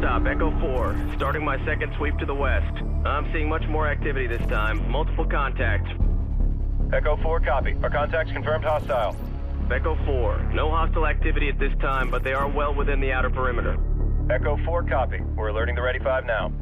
stop, Echo 4. Starting my second sweep to the west. I'm seeing much more activity this time. Multiple contacts. Echo 4, copy. Our contacts confirmed hostile. Echo 4. No hostile activity at this time, but they are well within the outer perimeter. Echo 4, copy. We're alerting the Ready 5 now.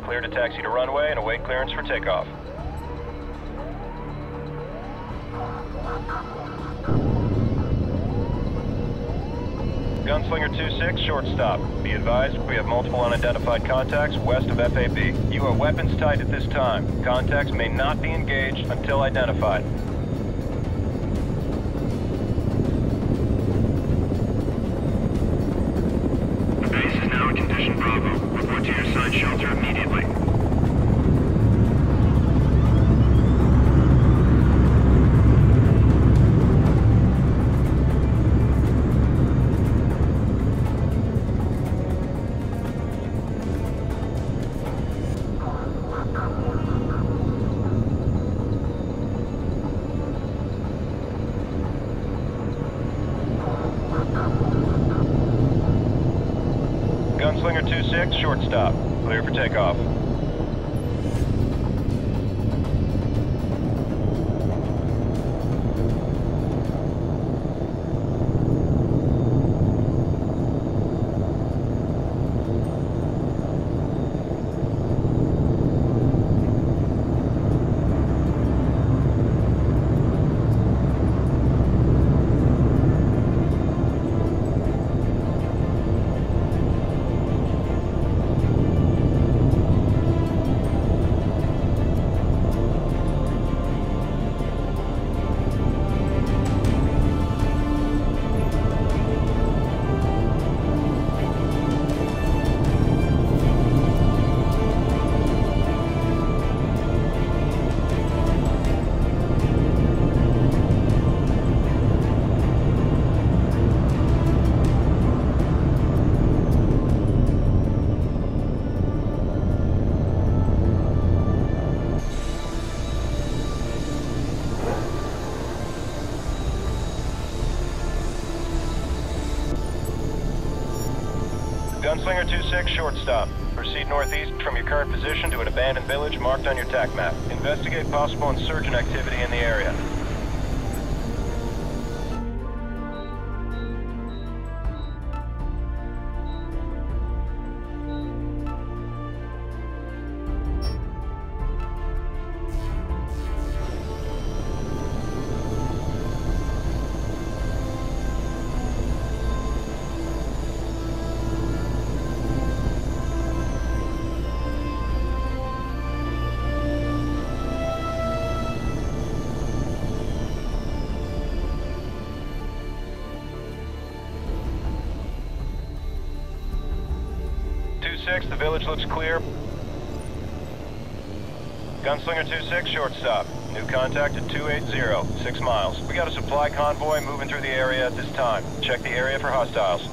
Clear to taxi to runway and await clearance for takeoff. Gunslinger 2-6, short stop. Be advised, we have multiple unidentified contacts west of FAB. You are weapons tight at this time. Contacts may not be engaged until identified. The base is now in condition Bravo. Report to your assigned shelter immediately. Gunslinger 2-6, short stop. Clear for takeoff. Gunslinger 2-6, short stop. Proceed northeast from your current position to an abandoned village marked on your TAC map. Investigate possible insurgent activity in the area. The village looks clear. Gunslinger 2-6, short stop. New contact at 280, 6 miles. We got a supply convoy moving through the area at this time. Check the area for hostiles.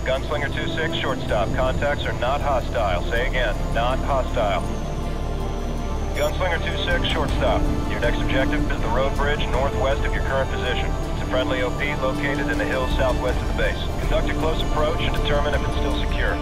Gunslinger 2-6, short stop. Contacts are not hostile. Say again, not hostile. Gunslinger 2-6, short stop. Your next objective is the road bridge northwest of your current position. It's a friendly OP located in the hills southwest of the base. Conduct a close approach and determine if it's still secure.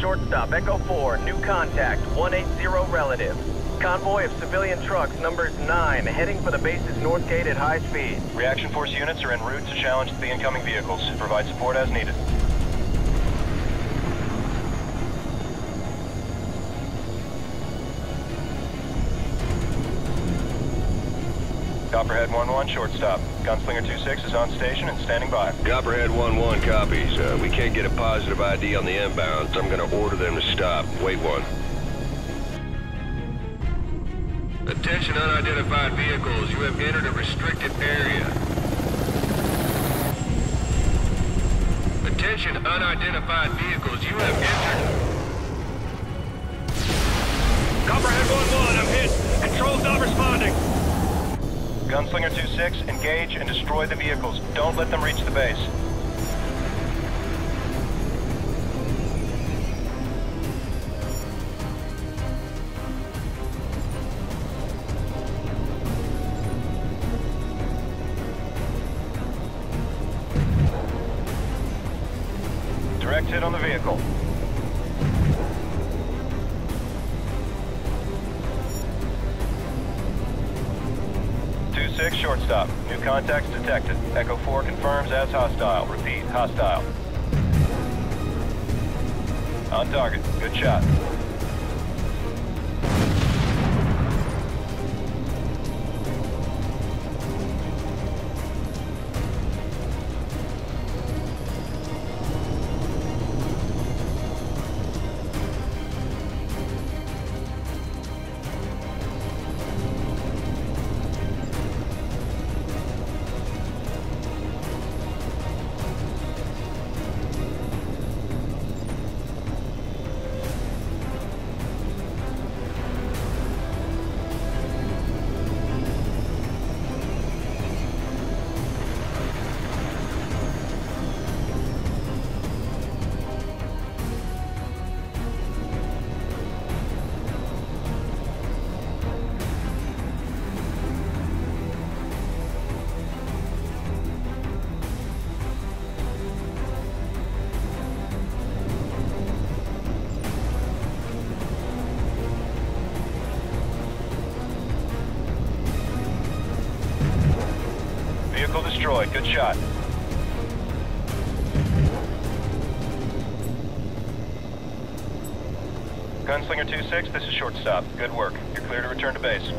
Short stop, Echo 4, new contact, 180 relative. Convoy of civilian trucks, numbers 9, heading for the base's north gate at high speed. Reaction force units are en route to challenge the incoming vehicles. Provide support as needed. Copperhead 1-1, short stop. Gunslinger 2-6 is on station and standing by. Copperhead 1-1 copies. We can't get a positive ID on the inbounds. I'm gonna order them to stop. Wait one. Attention unidentified vehicles. You have entered a restricted area. Attention unidentified vehicles. You have entered... Copperhead 1-1, I'm hit. Control's not responding. Gunslinger 2-6, engage and destroy the vehicles. Don't let them reach the base. Direct hit on the vehicle. 2-6, shortstop. New contacts detected. Echo 4 confirms as hostile. Repeat, hostile. On target. Good shot. Vehicle destroyed. Good shot. Gunslinger 2-6, this is shortstop. Good work. You're clear to return to base.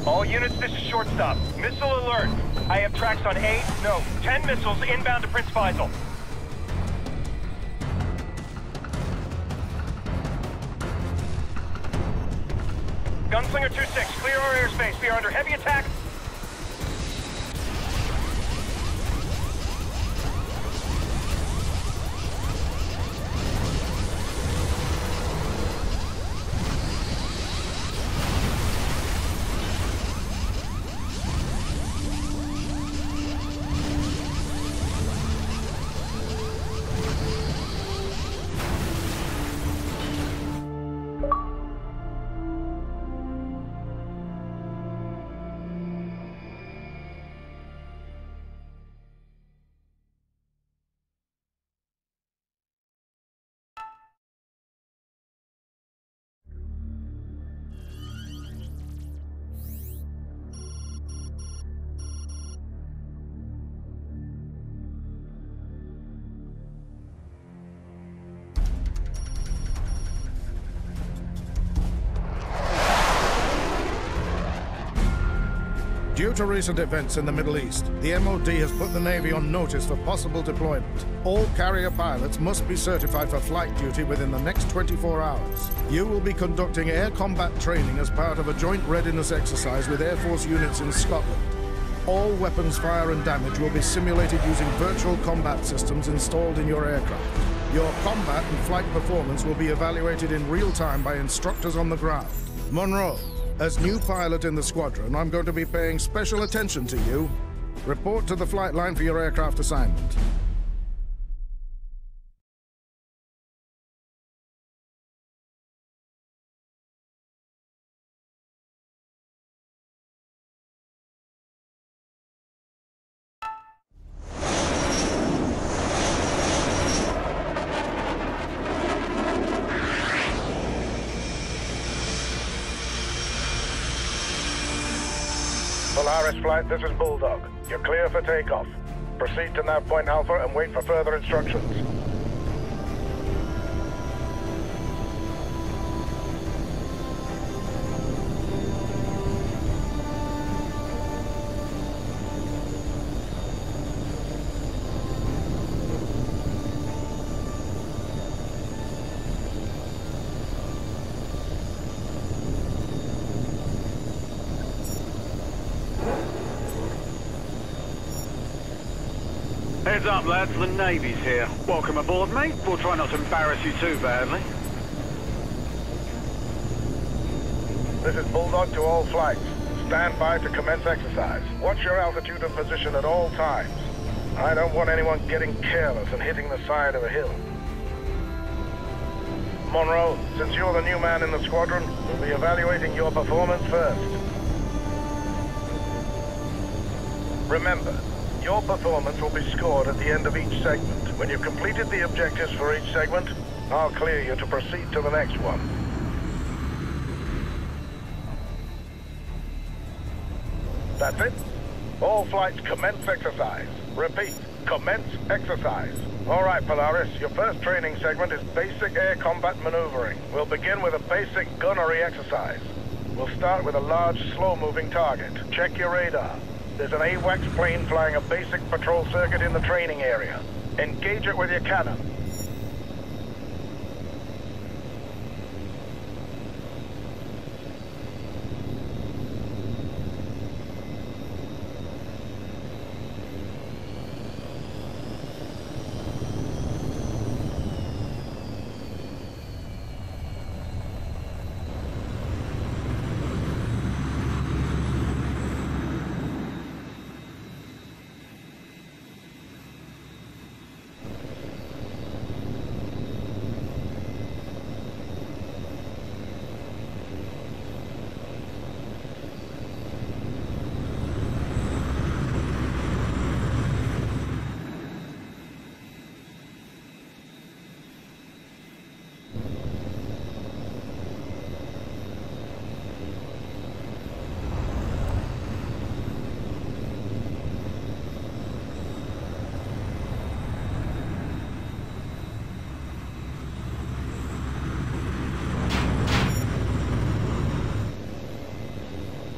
All units, this is shortstop. Missile alert. I have tracks on 10 missiles inbound to Prince Faisal. Gunslinger 2-6, clear our airspace. We are under heavy attack. Due to recent events in the Middle East, the MOD has put the Navy on notice for possible deployment. All carrier pilots must be certified for flight duty within the next 24 hours. You will be conducting air combat training as part of a joint readiness exercise with Air Force units in Scotland. All weapons fire and damage will be simulated using virtual combat systems installed in your aircraft. Your combat and flight performance will be evaluated in real time by instructors on the ground. Monroe, as new pilot in the squadron, I'm going to be paying special attention to you. Report to the flight line for your aircraft assignment. Polaris Flight, this is Bulldog. You're clear for takeoff. Proceed to nav point Alpha and wait for further instructions. Heads up, lads, the Navy's here. Welcome aboard, mate. We'll try not to embarrass you too badly. This is Bulldog to all flights. Stand by to commence exercise. Watch your altitude and position at all times. I don't want anyone getting careless and hitting the side of a hill. Monroe, since you're the new man in the squadron, we'll be evaluating your performance first. Remember, your performance will be scored at the end of each segment. When you've completed the objectives for each segment, I'll clear you to proceed to the next one. That's it. All flights commence exercise. Repeat, commence exercise. All right, Polaris, your first training segment is basic air combat maneuvering. We'll begin with a basic gunnery exercise. We'll start with a large, slow-moving target. Check your radar. There's an H.A.W.X plane flying a basic patrol circuit in the training area. Engage it with your cannon.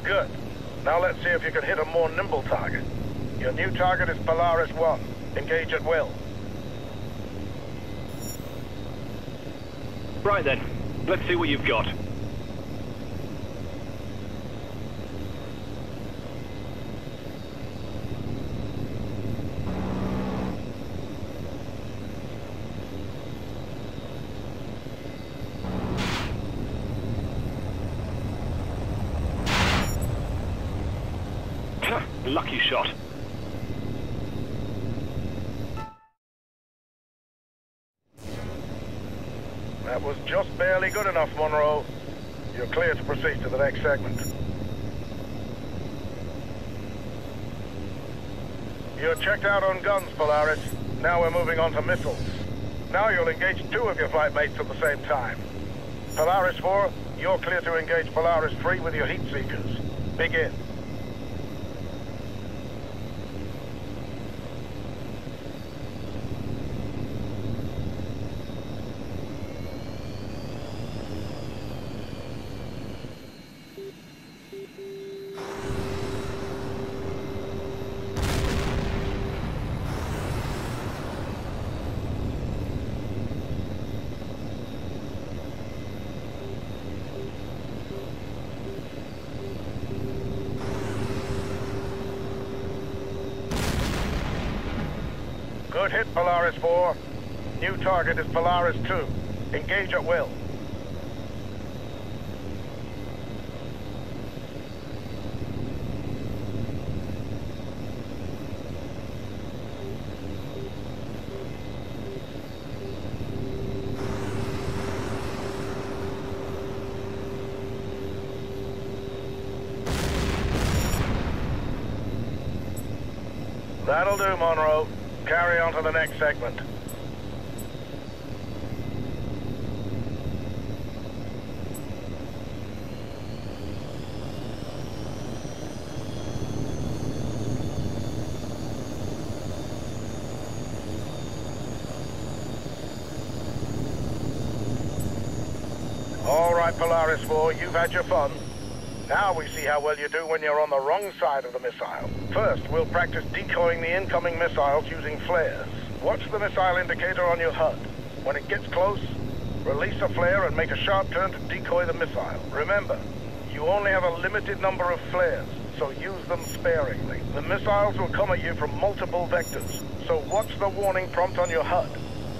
Good. Now let's see if you can hit a more nimble target. Your new target is Polaris 1. Engage at will. Right then, let's see what you've got. Lucky shot. That was just barely good enough, Monroe. You're clear to proceed to the next segment. You're checked out on guns, Polaris. Now we're moving on to missiles. Now you'll engage two of your flight mates at the same time. Polaris 4, you're clear to engage Polaris 3 with your heat seekers. Begin. Good hit, Polaris 4. New target is Polaris 2. Engage at will. That'll do, Monroe. Carry on to the next segment. All right, Polaris 4, you've had your fun. Now we see how well you do when you're on the wrong side of the missile. First, we'll practice decoying the incoming missiles using flares. Watch the missile indicator on your HUD. When it gets close, release a flare and make a sharp turn to decoy the missile. Remember, you only have a limited number of flares, so use them sparingly. The missiles will come at you from multiple vectors, so watch the warning prompt on your HUD.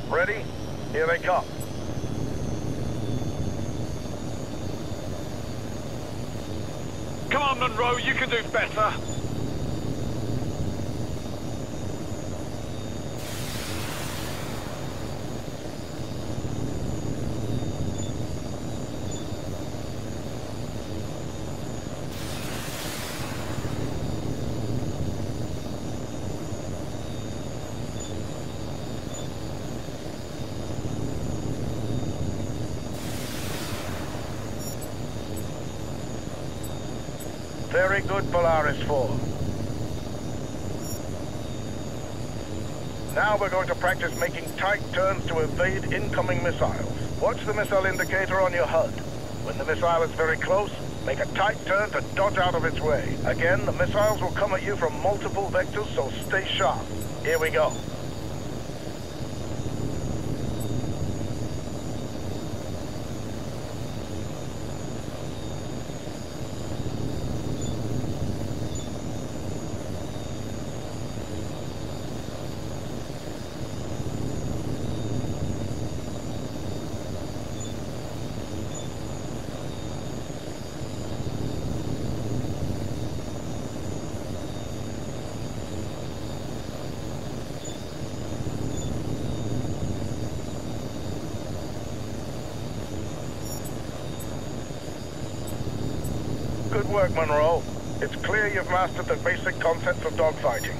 Ready? Here they come. Come on, Monroe, you can do better. Very good, Polaris 4. Now we're going to practice making tight turns to evade incoming missiles. Watch the missile indicator on your HUD. When the missile is very close, make a tight turn to dodge out of its way. Again, the missiles will come at you from multiple vectors, so stay sharp. Here we go. Good work, Monroe. It's clear you've mastered the basic concepts of dogfighting.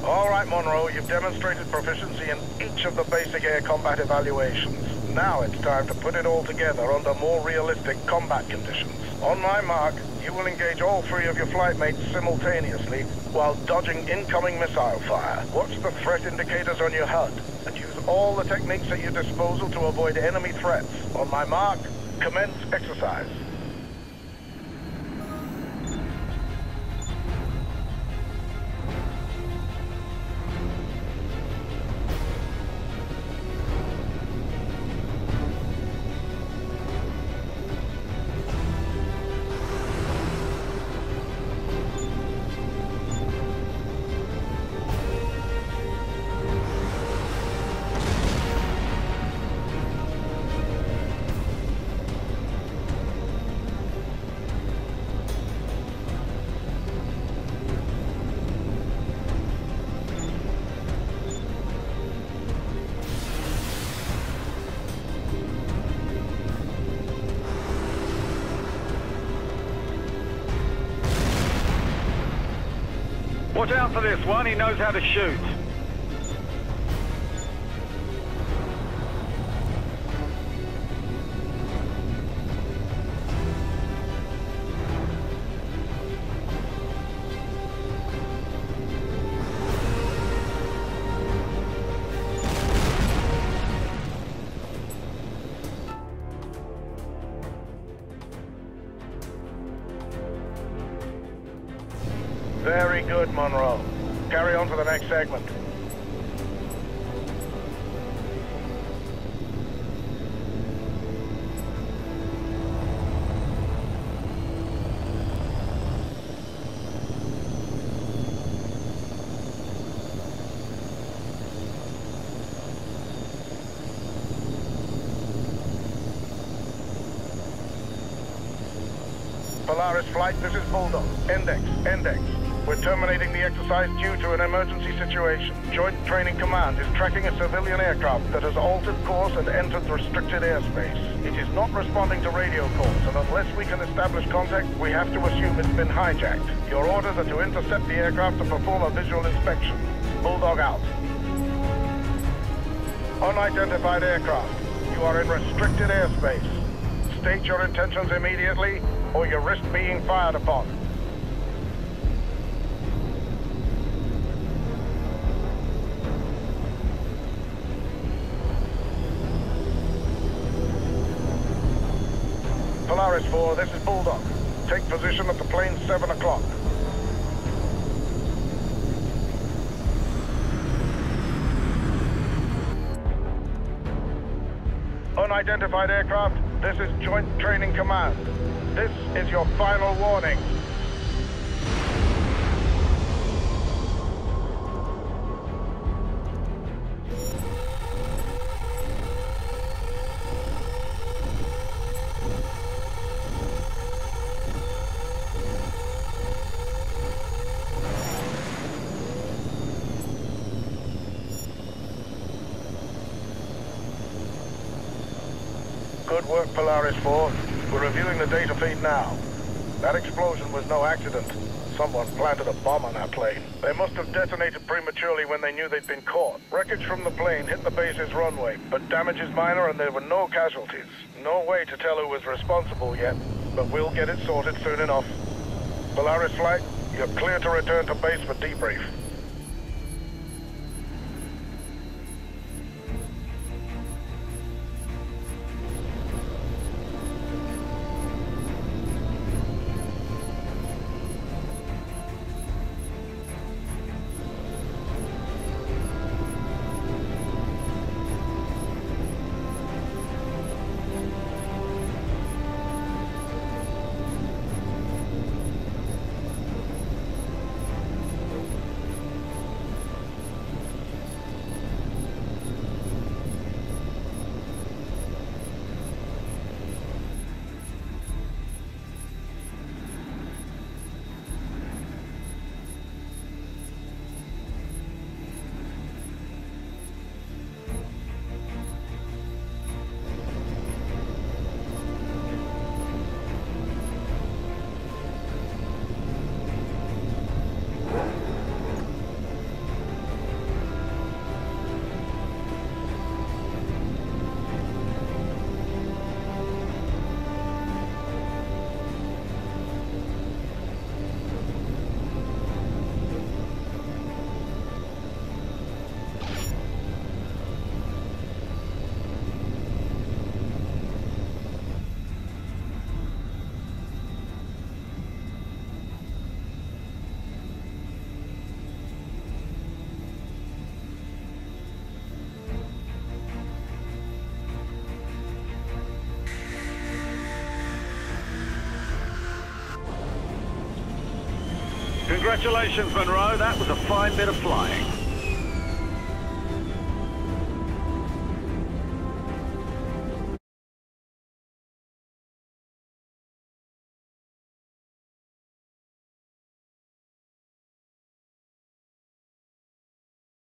All right, Monroe, you've demonstrated proficiency in each of the basic air combat evaluations. Now it's time to put it all together under more realistic combat conditions. On my mark, you will engage all three of your flight mates simultaneously while dodging incoming missile fire. Watch the threat indicators on your HUD and use all the techniques at your disposal to avoid enemy threats. On my mark, commence exercise. Watch out for this one, he knows how to shoot. Very good, Monroe. Carry on to the next segment. Polaris Flight, this is Bulldog. Index. We're terminating the exercise due to an emergency situation. Joint Training Command is tracking a civilian aircraft that has altered course and entered restricted airspace. It is not responding to radio calls, and unless we can establish contact, we have to assume it's been hijacked. Your orders are to intercept the aircraft and perform a visual inspection. Bulldog out. Unidentified aircraft. You are in restricted airspace. State your intentions immediately, or you risk being fired upon. Polaris 4, this is Bulldog. Take position at the plane 7 o'clock. Unidentified aircraft, this is Joint Training Command. This is your final warning. Good work, Polaris 4. We're reviewing the data feed now. That explosion was no accident. Someone planted a bomb on that plane. They must have detonated prematurely when they knew they'd been caught. Wreckage from the plane hit the base's runway, but damage is minor and there were no casualties. No way to tell who was responsible yet, but we'll get it sorted soon enough. Polaris Flight, you're clear to return to base for debrief. Congratulations, Monroe. That was a fine bit of flying.